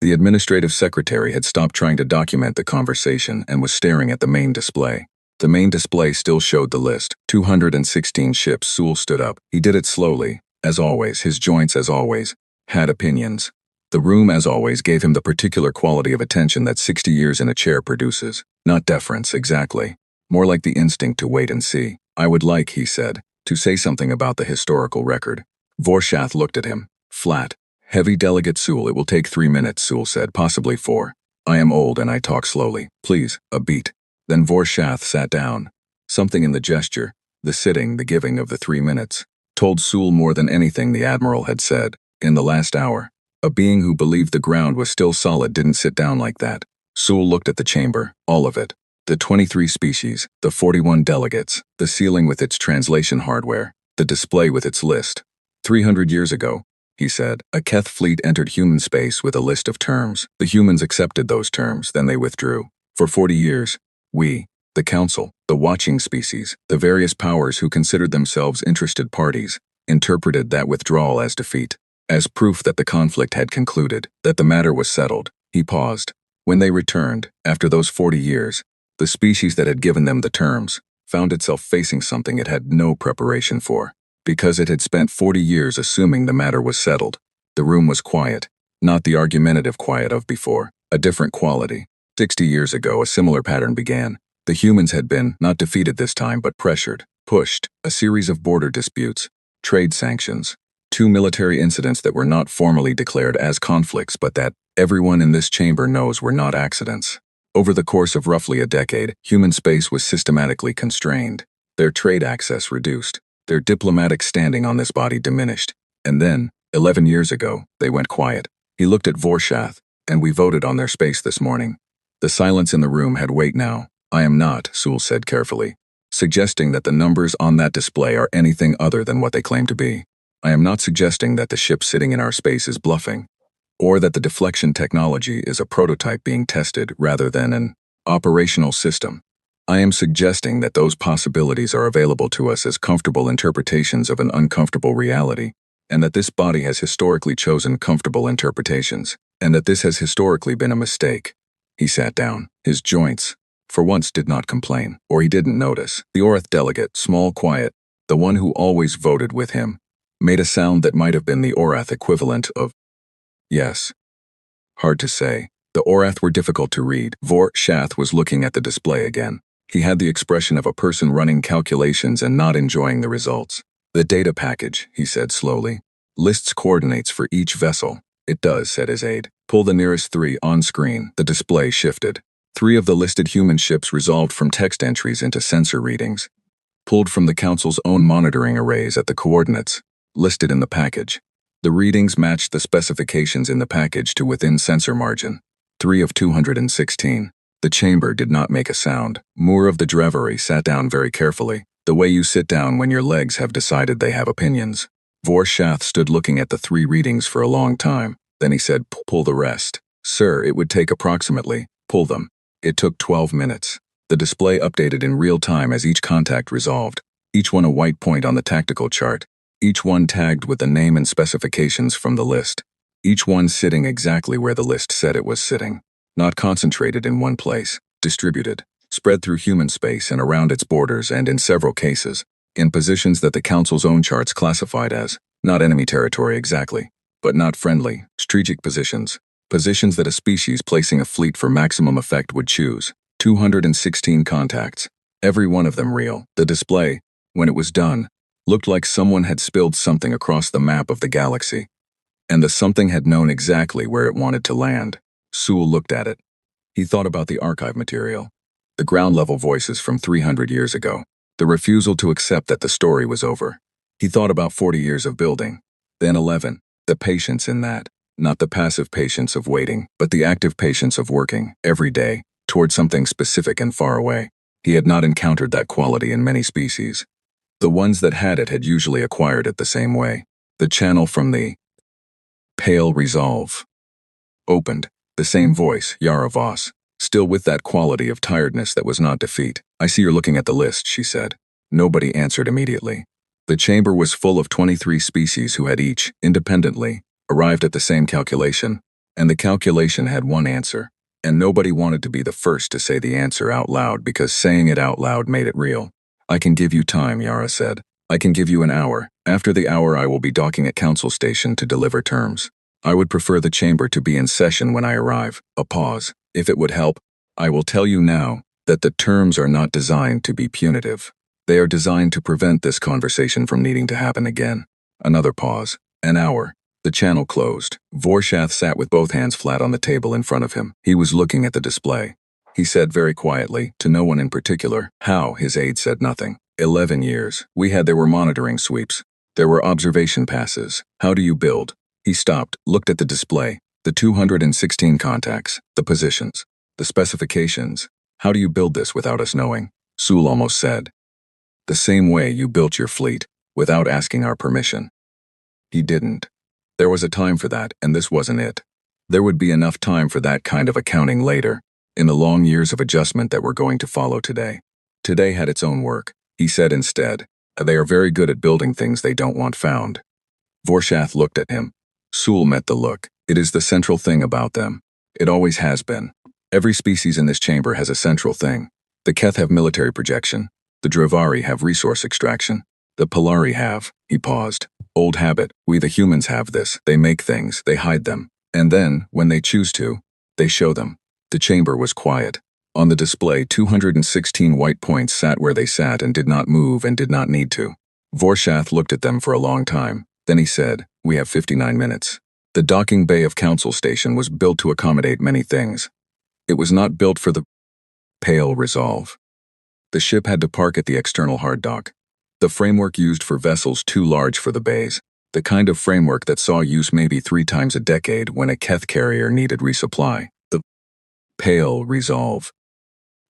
The administrative secretary had stopped trying to document the conversation and was staring at the main display. The main display still showed the list, 216 ships. Sewell stood up. He did it slowly. As always, his joints, as always, had opinions. The room, as always, gave him the particular quality of attention that 60 years in a chair produces. Not deference, exactly. More like the instinct to wait and see. I would like, he said, to say something about the historical record. Vorshath looked at him. Flat. Heavy Delegate Sewell, it will take 3 minutes, Sewell said, possibly 4. I am old and I talk slowly. Please, a beat. Then Vorshath sat down. Something in the gesture, the sitting, the giving of the 3 minutes, told Sewell more than anything the Admiral had said. In the last hour, a being who believed the ground was still solid didn't sit down like that. Sewell looked at the chamber, all of it. The 23 species, the 41 delegates, the ceiling with its translation hardware, the display with its list. 300 years ago, he said, a Keth fleet entered human space with a list of terms. The humans accepted those terms, then they withdrew. For 40 years, we, the Council, the watching species, the various powers who considered themselves interested parties, interpreted that withdrawal as defeat, as proof that the conflict had concluded, that the matter was settled. He paused. When they returned, after those 40 years, the species that had given them the terms found itself facing something it had no preparation for, because it had spent 40 years assuming the matter was settled. The room was quiet, not the argumentative quiet of before, a different quality. 60 years ago, a similar pattern began. The humans had been, not defeated this time, but pressured, pushed, a series of border disputes, trade sanctions, 2 military incidents that were not formally declared as conflicts but that everyone in this chamber knows were not accidents. Over the course of roughly a decade, human space was systematically constrained, their trade access reduced, their diplomatic standing on this body diminished, and then, 11 years ago, they went quiet. He looked at Vorshath, and we voted on their space this morning. The silence in the room had weight now. I am not, Sewell said carefully, suggesting that the numbers on that display are anything other than what they claim to be. I am not suggesting that the ship sitting in our space is bluffing, or that the deflection technology is a prototype being tested rather than an operational system. I am suggesting that those possibilities are available to us as comfortable interpretations of an uncomfortable reality, and that this body has historically chosen comfortable interpretations, and that this has historically been a mistake. He sat down. His joints, for once, did not complain, or he didn't notice. The Orath delegate, small, quiet, the one who always voted with him, made a sound that might have been the Orath equivalent of yes. Hard to say. The Orath were difficult to read. Vorshath was looking at the display again. He had the expression of a person running calculations and not enjoying the results. The data package, he said slowly, lists coordinates for each vessel. It does, said his aide. Pull the nearest 3 on screen. The display shifted. 3 of the listed human ships resolved from text entries into sensor readings, pulled from the Council's own monitoring arrays at the coordinates listed in the package. The readings matched the specifications in the package to within sensor margin. 3 of 216. The chamber did not make a sound. Moore of the Drevery sat down very carefully, the way you sit down when your legs have decided they have opinions. Vorshath stood looking at the 3 readings for a long time. Then he said, pull the rest. Sir, it would take approximately, pull them. It took 12 minutes. The display updated in real time as each contact resolved, each one a white point on the tactical chart, each one tagged with the name and specifications from the list, each one sitting exactly where the list said it was sitting. Not concentrated in one place, distributed, spread through human space and around its borders and, in several cases, in positions that the Council's own charts classified as, not enemy territory exactly, but not friendly, strategic positions, positions that a species placing a fleet for maximum effect would choose. 216 contacts, every one of them real. The display, when it was done, looked like someone had spilled something across the map of the galaxy, and the something had known exactly where it wanted to land. Sewell looked at it. He thought about the archive material, the ground-level voices from 300 years ago, the refusal to accept that the story was over. He thought about 40 years of building, then 11, the patience in that, not the passive patience of waiting, but the active patience of working, every day, toward something specific and far away. He had not encountered that quality in many species. The ones that had it had usually acquired it the same way. The channel from the pale resolve opened. The same voice, Yara Voss, still with that quality of tiredness that was not defeat. I see you're looking at the list, she said. Nobody answered immediately. The chamber was full of 23 species who had each, independently, arrived at the same calculation, and the calculation had one answer, and nobody wanted to be the first to say the answer out loud because saying it out loud made it real. I can give you time, Yara said. I can give you an hour. After the hour I will be docking at Council Station to deliver terms. I would prefer the chamber to be in session when I arrive. A pause. If it would help, I will tell you now that the terms are not designed to be punitive. They are designed to prevent this conversation from needing to happen again. Another pause. An hour. The channel closed. Vorshath sat with both hands flat on the table in front of him. He was looking at the display. He said very quietly, to no one in particular, how. His aide said nothing. 11 years. There were monitoring sweeps. There were observation passes. How do you build? He stopped, looked at the display, the 216 contacts, the positions, the specifications. How do you build this without us knowing? Sewell almost said. The same way you built your fleet, without asking our permission. He didn't. There was a time for that, and this wasn't it. There would be enough time for that kind of accounting later, in the long years of adjustment that were going to follow today. Today had its own work. He said instead, they are very good at building things they don't want found. Vorshath looked at him. Sewell met the look. It is the central thing about them. It always has been. Every species in this chamber has a central thing. The Keth have military projection. The Drevari have resource extraction. The Polari have, he paused, old habit. We the humans have this. They make things, they hide them. And then, when they choose to, they show them. The chamber was quiet. On the display, 216 white points sat where they sat and did not move and did not need to. Vorshath looked at them for a long time. Then he said, we have 59 minutes. The docking bay of Council Station was built to accommodate many things. It was not built for the pale resolve. The ship had to park at the external hard dock. The framework used for vessels too large for the bays. The kind of framework that saw use maybe 3 times a decade when a Keth carrier needed resupply. The pale resolve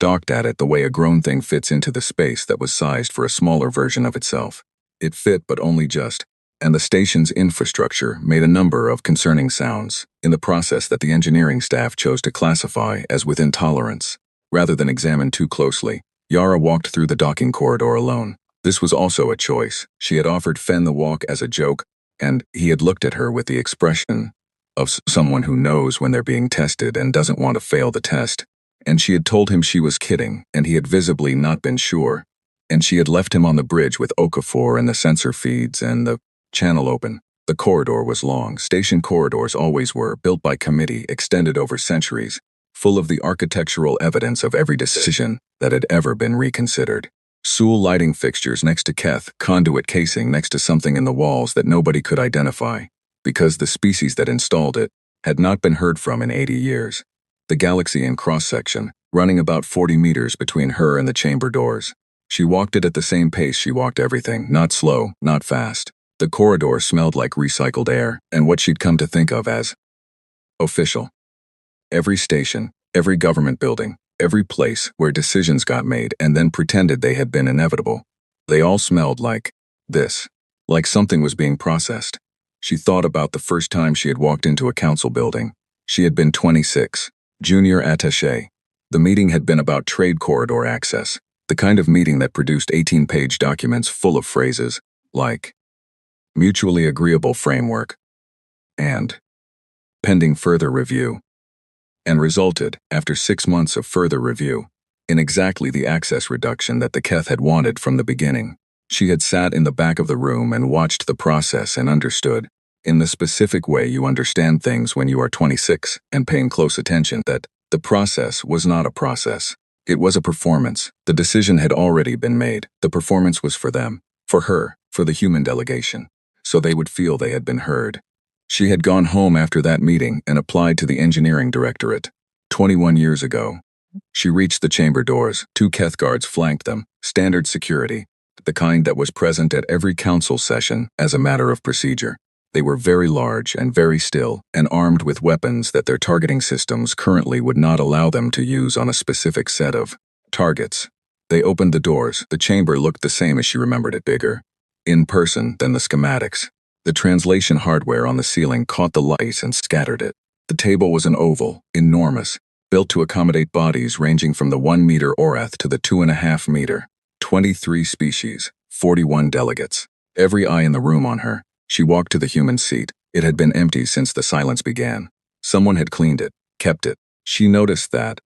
docked at it the way a grown thing fits into the space that was sized for a smaller version of itself. It fit, but only just. And the station's infrastructure made a number of concerning sounds in the process that the engineering staff chose to classify as within tolerance, rather than examine too closely. Yara walked through the docking corridor alone. This was also a choice. She had offered Fen the walk as a joke, and he had looked at her with the expression of someone who knows when they're being tested and doesn't want to fail the test. And she had told him she was kidding, and he had visibly not been sure. And she had left him on the bridge with Okafor and the sensor feeds and the channel open. The corridor was long. Station corridors always were, built by committee, extended over centuries, full of the architectural evidence of every decision that had ever been reconsidered. Sool lighting fixtures next to Keth, conduit casing next to something in the walls that nobody could identify, because the species that installed it had not been heard from in 80 years. The galaxy in cross-section, running about 40 meters between her and the chamber doors. She walked it at the same pace she walked everything, not slow, not fast. The corridor smelled like recycled air, and what she'd come to think of as official. Every station, every government building, every place where decisions got made and then pretended they had been inevitable. They all smelled like this, like something was being processed. She thought about the first time she had walked into a council building. She had been 26, junior attaché. The meeting had been about trade corridor access, the kind of meeting that produced 18-page documents full of phrases like mutually agreeable framework and pending further review, and resulted, after 6 months of further review, in exactly the access reduction that the Keth had wanted from the beginning. She had sat in the back of the room and watched the process and understood, in the specific way you understand things when you are 26 and paying close attention, that the process was not a process. It was a performance. The decision had already been made. The performance was for them, for her, for the human delegation, so they would feel they had been heard. She had gone home after that meeting and applied to the engineering directorate. 21 years ago. She reached the chamber doors. 2 Keth guards flanked them, standard security, the kind that was present at every council session as a matter of procedure. They were very large and very still, and armed with weapons that their targeting systems currently would not allow them to use on a specific set of targets. They opened the doors. The chamber looked the same as she remembered it, bigger in person than the schematics. The translation hardware on the ceiling caught the light and scattered it. The table was an oval, enormous, built to accommodate bodies ranging from the 1-meter Orath to the 2.5-meter. 23 species, 41 delegates. Every eye in the room on her. She walked to the human seat. It had been empty since the silence began. Someone had cleaned it, kept it. She noticed that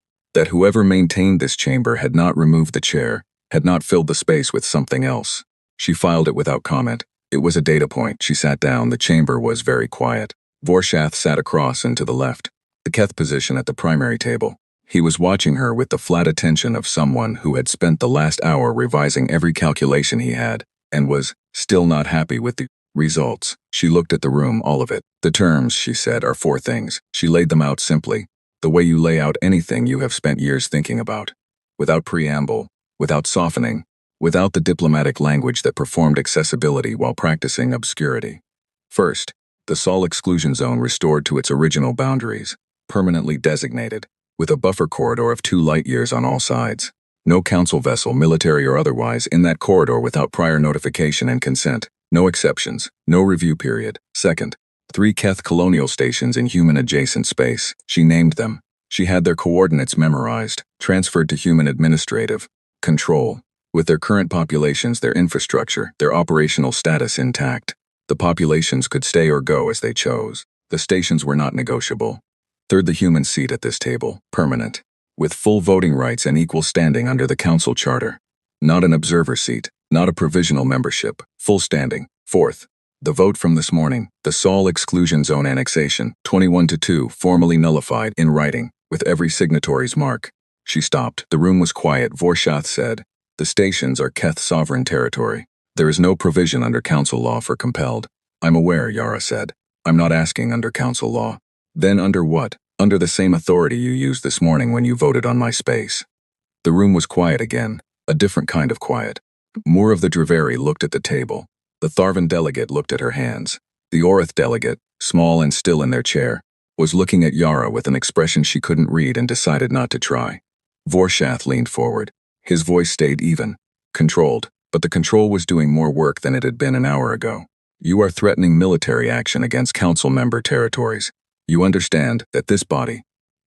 whoever maintained this chamber had not removed the chair, had not filled the space with something else. She filed it without comment. It was a data point. She sat down. The chamber was very quiet. Vorshath sat across and to the left, the Keth position at the primary table. He was watching her with the flat attention of someone who had spent the last hour revising every calculation he had, and was still not happy with the results. She looked at the room, all of it. The terms, she said, are 4 things. She laid them out simply, the way you lay out anything you have spent years thinking about. Without preamble, without softening, without the diplomatic language that performed accessibility while practicing obscurity. First, the Sol exclusion zone restored to its original boundaries, permanently designated, with a buffer corridor of 2 light-years on all sides. No council vessel, military or otherwise, in that corridor without prior notification and consent. No exceptions, no review period. Second, 3 Keth colonial stations in human-adjacent space. She named them. She had their coordinates memorized, transferred to human administrative control, with their current populations, their infrastructure, their operational status intact. The populations could stay or go as they chose. The stations were not negotiable. Third, the human seat at this table, permanent, with full voting rights and equal standing under the council charter. Not an observer seat, not a provisional membership, full standing. Fourth, the vote from this morning, the Sol exclusion zone annexation, 21-2, formally nullified in writing, with every signatory's mark. She stopped. The room was quiet. Vorshath said, "The stations are Keth sovereign territory. There is no provision under council law for compelled." "I'm aware," Yara said. "I'm not asking under council law." "Then under what?" "Under the same authority you used this morning when you voted on my space." The room was quiet again, a different kind of quiet. More of the Draveri looked at the table. The Tharvan delegate looked at her hands. The Orath delegate, small and still in their chair, was looking at Yara with an expression she couldn't read and decided not to try. Vorshath leaned forward. His voice stayed even, controlled, but the control was doing more work than it had been an hour ago. "You are threatening military action against council member territories. You understand that this body—"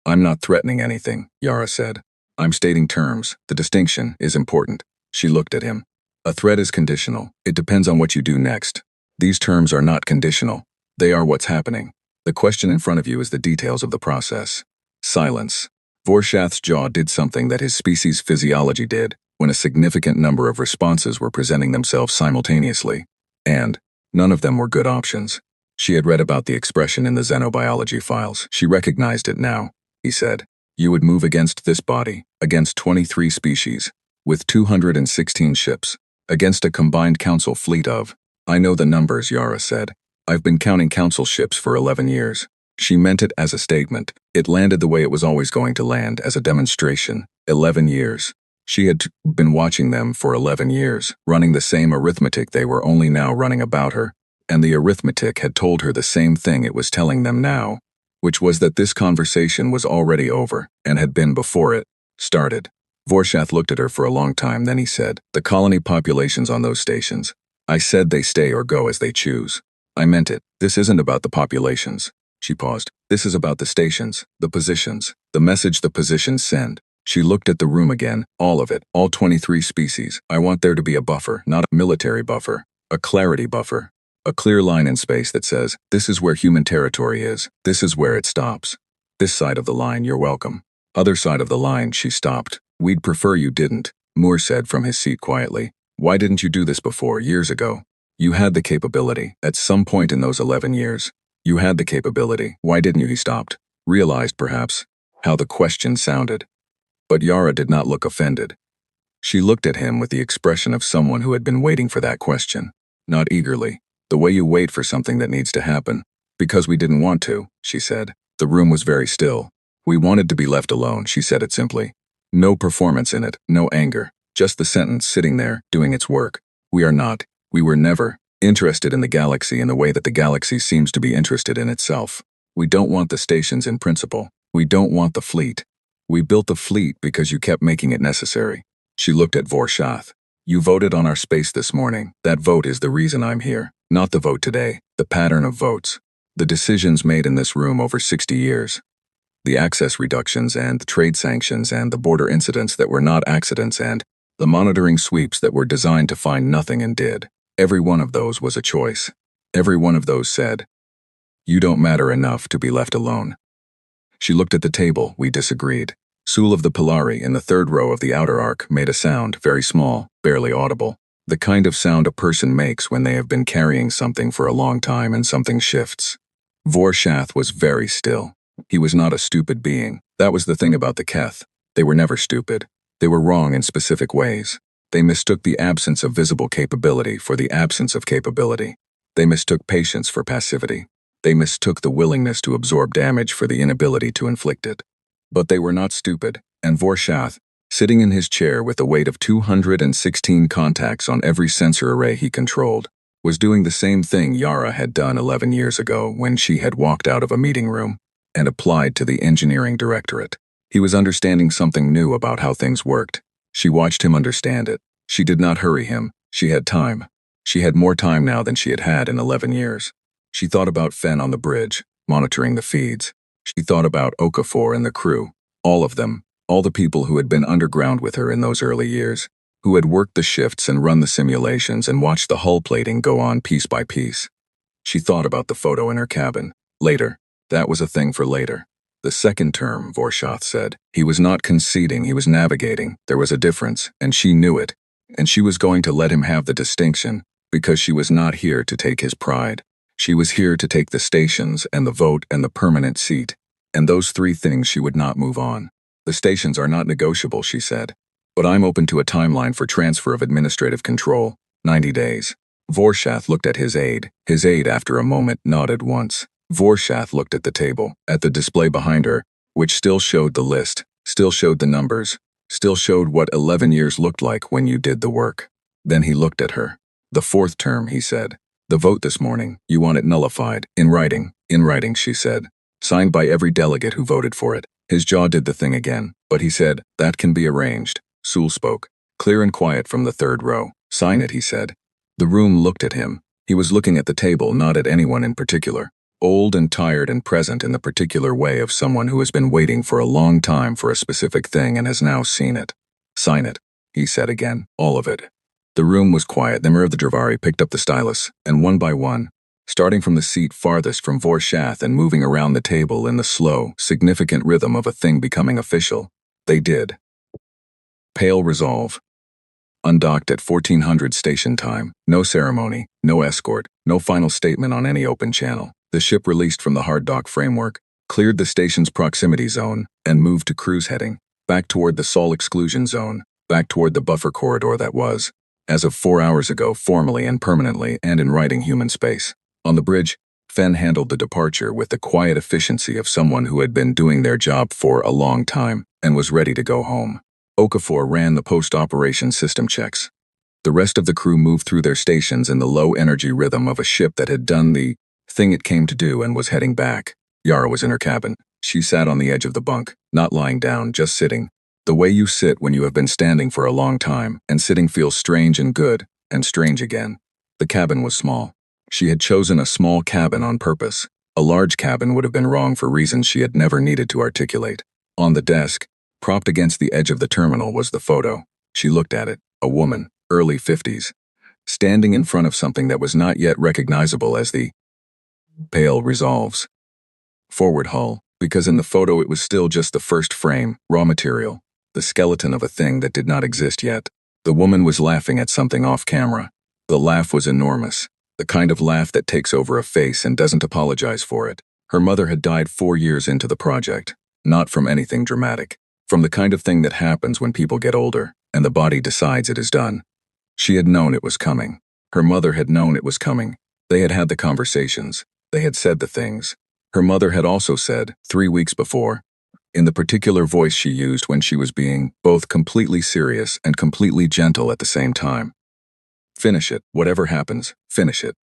"I'm not threatening anything," Yara said. I'm stating terms. The distinction is important. She looked at him. A threat is conditional. It depends on what you do next. These terms are not conditional. They are what's happening. The question in front of you is the details of the process. Silence. Vorshath's jaw did something that his species' physiology did when a significant number of responses were presenting themselves simultaneously. And none of them were good options. She had read about the expression in the xenobiology files. She recognized it now. He said, "You would move against this body, against 23 species, with 216 ships, against a combined council fleet of—" "I know the numbers," Yara said. "I've been counting council ships for 11 years. She meant it as a statement. It landed the way it was always going to land, as a demonstration. 11 years. She had been watching them for 11 years, running the same arithmetic they were only now running about her, and the arithmetic had told her the same thing it was telling them now, which was that this conversation was already over, and had been before it started. Vorshath looked at her for a long time, then he said, "The colony populations on those stations. I said they stay or go as they choose. I meant it. This isn't about the populations." She paused. "This is about the stations, the positions, the message the positions send." She looked at the room again, all of it, all 23 species. "I want there to be a buffer, not a military buffer, a clarity buffer. A clear line in space that says, this is where human territory is, this is where it stops. This side of the line, you're welcome. Other side of the line," she stopped. "We'd prefer you didn't," Moore said from his seat quietly. "Why didn't you do this before, years ago? You had the capability, at some point in those 11 years. You had the capability. Why didn't you?" He stopped, realized, perhaps, how the question sounded. But Yara did not look offended. She looked at him with the expression of someone who had been waiting for that question. Not eagerly. "The way you wait for something that needs to happen. Because we didn't want to," she said. The room was very still. "We wanted to be left alone," she said it simply. No performance in it, no anger. Just the sentence sitting there, doing its work. We were never interested in the galaxy in the way that the galaxy seems to be interested in itself. We don't want the stations in principle. We don't want the fleet. We built the fleet because you kept making it necessary." She looked at Vorshath. "You voted on our space this morning. That vote is the reason I'm here. Not the vote today, the pattern of votes. The decisions made in this room over 60 years. The access reductions and the trade sanctions and the border incidents that were not accidents and the monitoring sweeps that were designed to find nothing and did. Every one of those was a choice. Every one of those said, you don't matter enough to be left alone." She looked at the table. We disagreed. Sul of the Polari in the third row of the outer arc made a sound, very small, barely audible. The kind of sound a person makes when they have been carrying something for a long time and something shifts. Vorshath was very still. He was not a stupid being. That was the thing about the Keth. They were never stupid. They were wrong in specific ways. They mistook the absence of visible capability for the absence of capability. They mistook patience for passivity. They mistook the willingness to absorb damage for the inability to inflict it. But they were not stupid, and Vorshath, sitting in his chair with the weight of 216 contacts on every sensor array he controlled, was doing the same thing Yara had done 11 years ago when she had walked out of a meeting room and applied to the engineering directorate. He was understanding something new about how things worked. She watched him understand it. She did not hurry him. She had time. She had more time now than she had had in 11 years. She thought about Fen on the bridge, monitoring the feeds. She thought about Okafor and the crew, all of them, all the people who had been underground with her in those early years, who had worked the shifts and run the simulations and watched the hull plating go on piece by piece. She thought about the photo in her cabin. Later. That was a thing for later. The second term, Vorshath said. He was not conceding, he was navigating. There was a difference, and she knew it. And she was going to let him have the distinction, because she was not here to take his pride. She was here to take the stations and the vote and the permanent seat. And those three things she would not move on. "The stations are not negotiable," she said. "But I'm open to a timeline for transfer of administrative control, 90 days. Vorshath looked at his aide. His aide, after a moment, nodded once. Vorshath looked at the table, at the display behind her, which still showed the list, still showed the numbers, still showed what 11 years looked like when you did the work. Then he looked at her. "The fourth term," he said. "The vote this morning, you want it nullified, in writing," she said. "Signed by every delegate who voted for it." His jaw did the thing again, but he said, "That can be arranged." Sul spoke, clear and quiet from the third row. "Sign it," he said. The room looked at him. He was looking at the table, not at anyone in particular. Old and tired and present in the particular way of someone who has been waiting for a long time for a specific thing and has now seen it. Sign it, he said again, all of it. The room was quiet. The Mir of the Dravari picked up the stylus, and one by one, starting from the seat farthest from Vorshath and moving around the table in the slow, significant rhythm of a thing becoming official, they did. Pale resolve. Undocked at 1400 station time, no ceremony, no escort, no final statement on any open channel. The ship released from the hard dock framework, cleared the station's proximity zone, and moved to cruise heading, back toward the Sol exclusion zone, back toward the buffer corridor that was, as of 4 hours ago, formally and permanently and in writing human space. On the bridge, Fenn handled the departure with the quiet efficiency of someone who had been doing their job for a long time and was ready to go home. Okafor ran the post-operation system checks. The rest of the crew moved through their stations in the low-energy rhythm of a ship that had done the thing it came to do and was heading back. Yara was in her cabin. She sat on the edge of the bunk, not lying down, just sitting. The way you sit when you have been standing for a long time, and sitting feels strange and good, and strange again. The cabin was small. She had chosen a small cabin on purpose. A large cabin would have been wrong for reasons she had never needed to articulate. On the desk, propped against the edge of the terminal, was the photo. She looked at it, a woman, early 50s, standing in front of something that was not yet recognizable as the pale resolves. Forward hull, because in the photo it was still just the first frame, raw material, the skeleton of a thing that did not exist yet. The woman was laughing at something off camera. The laugh was enormous, the kind of laugh that takes over a face and doesn't apologize for it. Her mother had died 4 years into the project, not from anything dramatic, from the kind of thing that happens when people get older and the body decides it is done. She had known it was coming. Her mother had known it was coming. They had had the conversations. They had said the things. Her mother had also said, 3 weeks before, in the particular voice she used when she was being both completely serious and completely gentle at the same time. Finish it, whatever happens, finish it.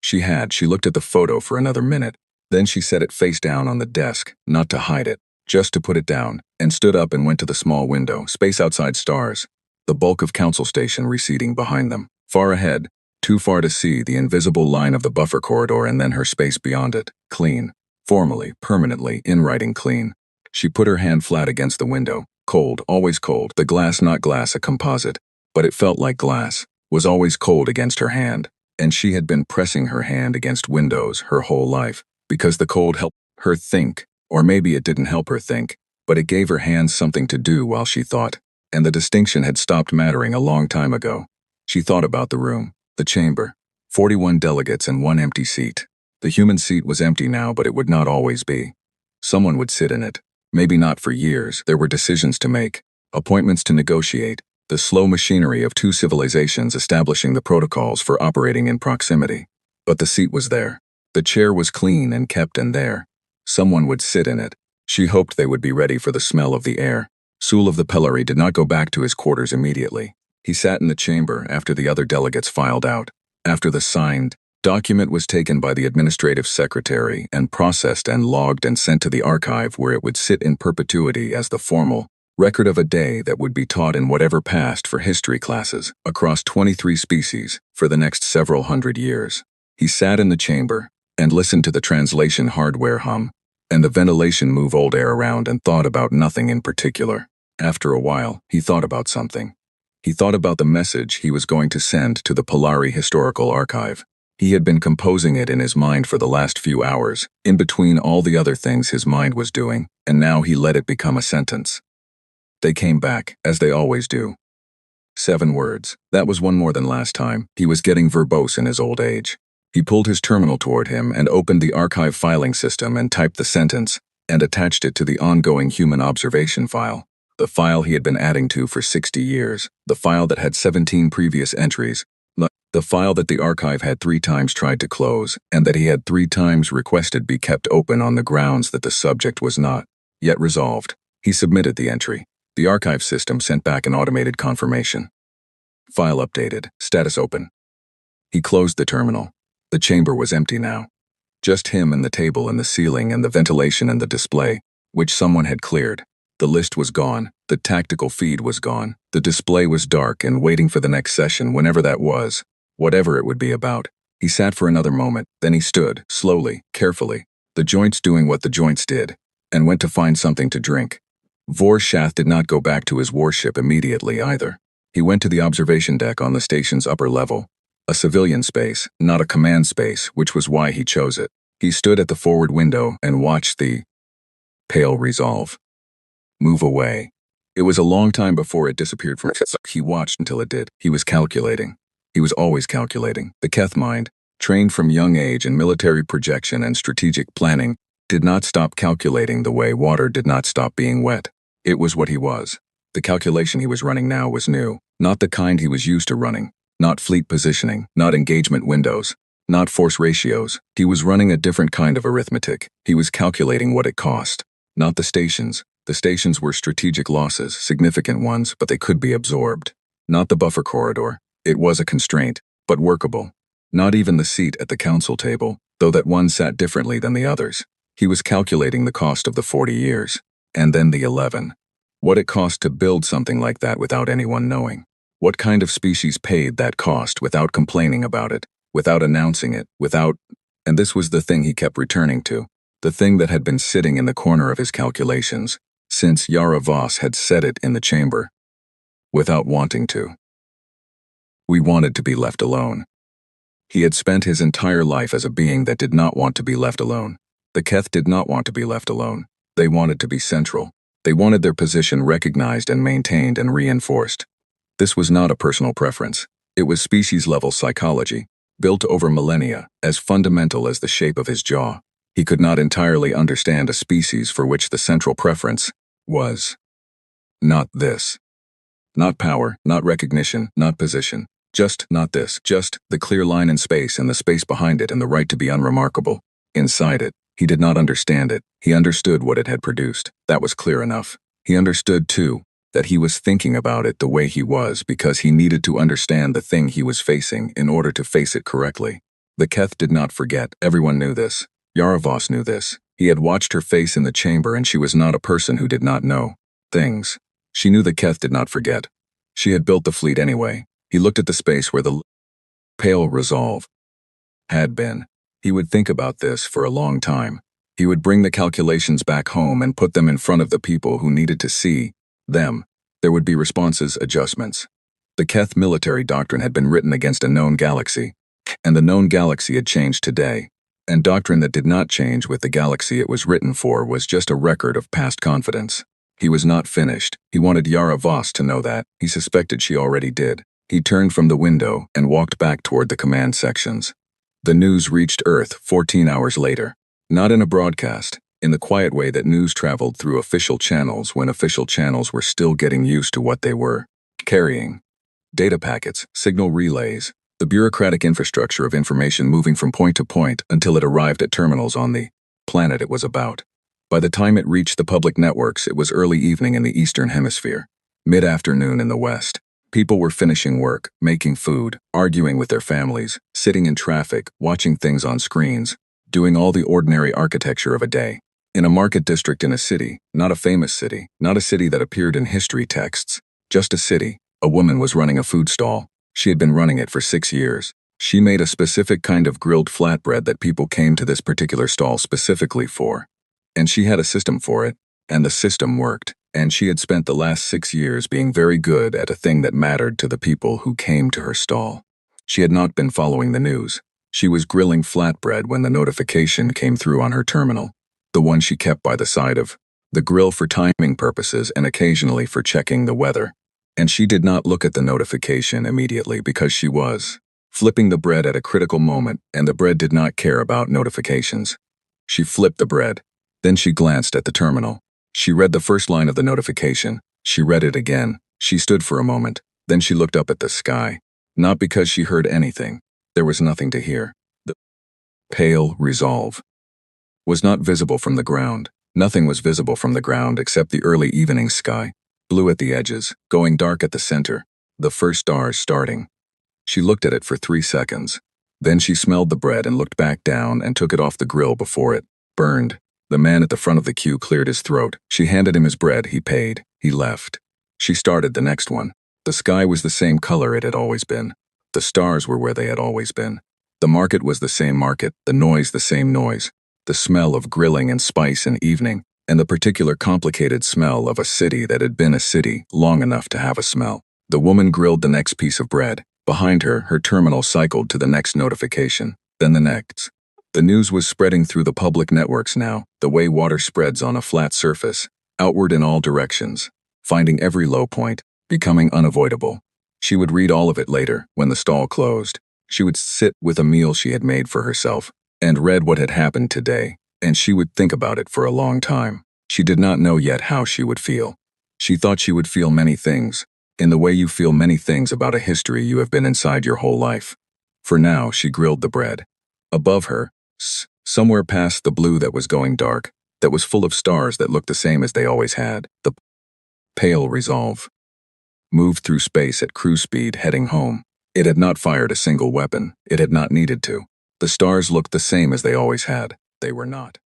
She looked at the photo for another minute, then she set it face down on the desk, not to hide it, just to put it down, and stood up and went to the small window, space outside stars, the bulk of Council Station receding behind them. Far ahead, too far to see, the invisible line of the buffer corridor and then her space beyond it, clean, formally, permanently, in writing clean. She put her hand flat against the window, cold, always cold, the glass not glass, a composite, but it felt like glass, was always cold against her hand, and she had been pressing her hand against windows her whole life, because the cold helped her think, or maybe it didn't help her think, but it gave her hands something to do while she thought, and the distinction had stopped mattering a long time ago. She thought about the room. The chamber, 41 delegates and 1 empty seat. The human seat was empty now, but it would not always be. Someone would sit in it. Maybe not for years. There were decisions to make, appointments to negotiate, the slow machinery of 2 civilizations establishing the protocols for operating in proximity. But the seat was there. The chair was clean and kept in there. Someone would sit in it. She hoped they would be ready for the smell of the air. Sul of the Pellary did not go back to his quarters immediately. He sat in the chamber after the other delegates filed out. After the signed document was taken by the administrative secretary and processed and logged and sent to the archive where it would sit in perpetuity as the formal record of a day that would be taught in whatever passed for history classes across 23 species for the next several hundred years. He sat in the chamber and listened to the translation hardware hum and the ventilation move old air around and thought about nothing in particular. After a while, he thought about something. He thought about the message he was going to send to the Polari Historical Archive. He had been composing it in his mind for the last few hours, in between all the other things his mind was doing, and now he let it become a sentence. They came back, as they always do. 7 words. That was one more than last time. He was getting verbose in his old age. He pulled his terminal toward him and opened the archive filing system and typed the sentence, and attached it to the ongoing human observation file. The file he had been adding to for 60 years, the file that had 17 previous entries, the file that the archive had 3 times tried to close, and that he had 3 times requested be kept open on the grounds that the subject was not yet resolved. He submitted the entry. The archive system sent back an automated confirmation. File updated, status open. He closed the terminal. The chamber was empty now. Just him and the table and the ceiling and the ventilation and the display, which someone had cleared. The list was gone, the tactical feed was gone, the display was dark and waiting for the next session whenever that was, whatever it would be about. He sat for another moment, then he stood, slowly, carefully, the joints doing what the joints did, and went to find something to drink. Vorshath did not go back to his warship immediately either. He went to the observation deck on the station's upper level, a civilian space, not a command space, which was why he chose it. He stood at the forward window and watched the pale resolve move away. It was a long time before it disappeared from his. He watched until it did. He was calculating. He was always calculating. The Keth mind, trained from young age in military projection and strategic planning, did not stop calculating the way water did not stop being wet. It was what he was. The calculation he was running now was new, not the kind he was used to running, not fleet positioning, not engagement windows, not force ratios. He was running a different kind of arithmetic. He was calculating what it cost, not the stations. The stations were strategic losses, significant ones, but they could be absorbed. Not the buffer corridor. It was a constraint, but workable. Not even the seat at the council table, though that one sat differently than the others. He was calculating the cost of the 40 years, and then the 11. What it cost to build something like that without anyone knowing. What kind of species paid that cost without complaining about it, without announcing it, and this was the thing he kept returning to, the thing that had been sitting in the corner of his calculations, since Yara Voss had said it in the chamber, without wanting to. We wanted to be left alone. He had spent his entire life as a being that did not want to be left alone. The Keth did not want to be left alone. They wanted to be central. They wanted their position recognized and maintained and reinforced. This was not a personal preference. It was species-level psychology, built over millennia, as fundamental as the shape of his jaw. He could not entirely understand a species for which the central preference was not this. Not power, not recognition, not position. Just not this. Just the clear line in space and the space behind it and the right to be unremarkable. Inside it, he did not understand it. He understood what it had produced. That was clear enough. He understood, too, that he was thinking about it the way he was because he needed to understand the thing he was facing in order to face it correctly. The Keth did not forget. Everyone knew this. Yara Voss knew this. He had watched her face in the chamber and she was not a person who did not know things. She knew the Keth did not forget. She had built the fleet anyway. He looked at the space where the pale resolve had been. He would think about this for a long time. He would bring the calculations back home and put them in front of the people who needed to see them. There would be responses, adjustments. The Keth military doctrine had been written against a known galaxy, and the known galaxy had changed today. And doctrine that did not change with the galaxy it was written for was just a record of past confidence. He was not finished. He wanted Yara Voss to know that. He suspected she already did. He turned from the window and walked back toward the command sections. The news reached Earth 14 hours later. Not in a broadcast, in the quiet way that news traveled through official channels when official channels were still getting used to what they were carrying. Data packets, signal relays, the bureaucratic infrastructure of information moving from point to point until it arrived at terminals on the planet it was about. By the time it reached the public networks, it was early evening in the Eastern Hemisphere, mid-afternoon in the West. People were finishing work, making food, arguing with their families, sitting in traffic, watching things on screens, doing all the ordinary architecture of a day. In a market district in a city, not a famous city, not a city that appeared in history texts, just a city, a woman was running a food stall. She had been running it for 6 years. She made a specific kind of grilled flatbread that people came to this particular stall specifically for. And she had a system for it, and the system worked. And she had spent the last 6 years being very good at a thing that mattered to the people who came to her stall. She had not been following the news. She was grilling flatbread when the notification came through on her terminal, the one she kept by the side of the grill for timing purposes and occasionally for checking the weather. And she did not look at the notification immediately because she was flipping the bread at a critical moment, and the bread did not care about notifications. She flipped the bread. Then she glanced at the terminal. She read the first line of the notification. She read it again. She stood for a moment. Then she looked up at the sky. Not because she heard anything. There was nothing to hear. The pale resolve was not visible from the ground. Nothing was visible from the ground except the early evening sky, blue at the edges, going dark at the center, the first stars starting. She looked at it for 3 seconds. Then she smelled the bread and looked back down and took it off the grill before it burned. The man at the front of the queue cleared his throat. She handed him his bread. He paid. He left. She started the next one. The sky was the same color it had always been. The stars were where they had always been. The market was the same market, the noise the same noise, the smell of grilling and spice in evening, and the particular complicated smell of a city that had been a city long enough to have a smell. The woman grilled the next piece of bread. Behind her, her terminal cycled to the next notification, then the next. The news was spreading through the public networks now, the way water spreads on a flat surface, outward in all directions, finding every low point, becoming unavoidable. She would read all of it later, when the stall closed. She would sit with a meal she had made for herself, and read what had happened today, and she would think about it for a long time. She did not know yet how she would feel. She thought she would feel many things, in the way you feel many things about a history you have been inside your whole life. For now, she grilled the bread. Above her, somewhere past the blue that was going dark, that was full of stars that looked the same as they always had, the pale resolve moved through space at cruise speed heading home. It had not fired a single weapon. It had not needed to. The stars looked the same as they always had. They were not.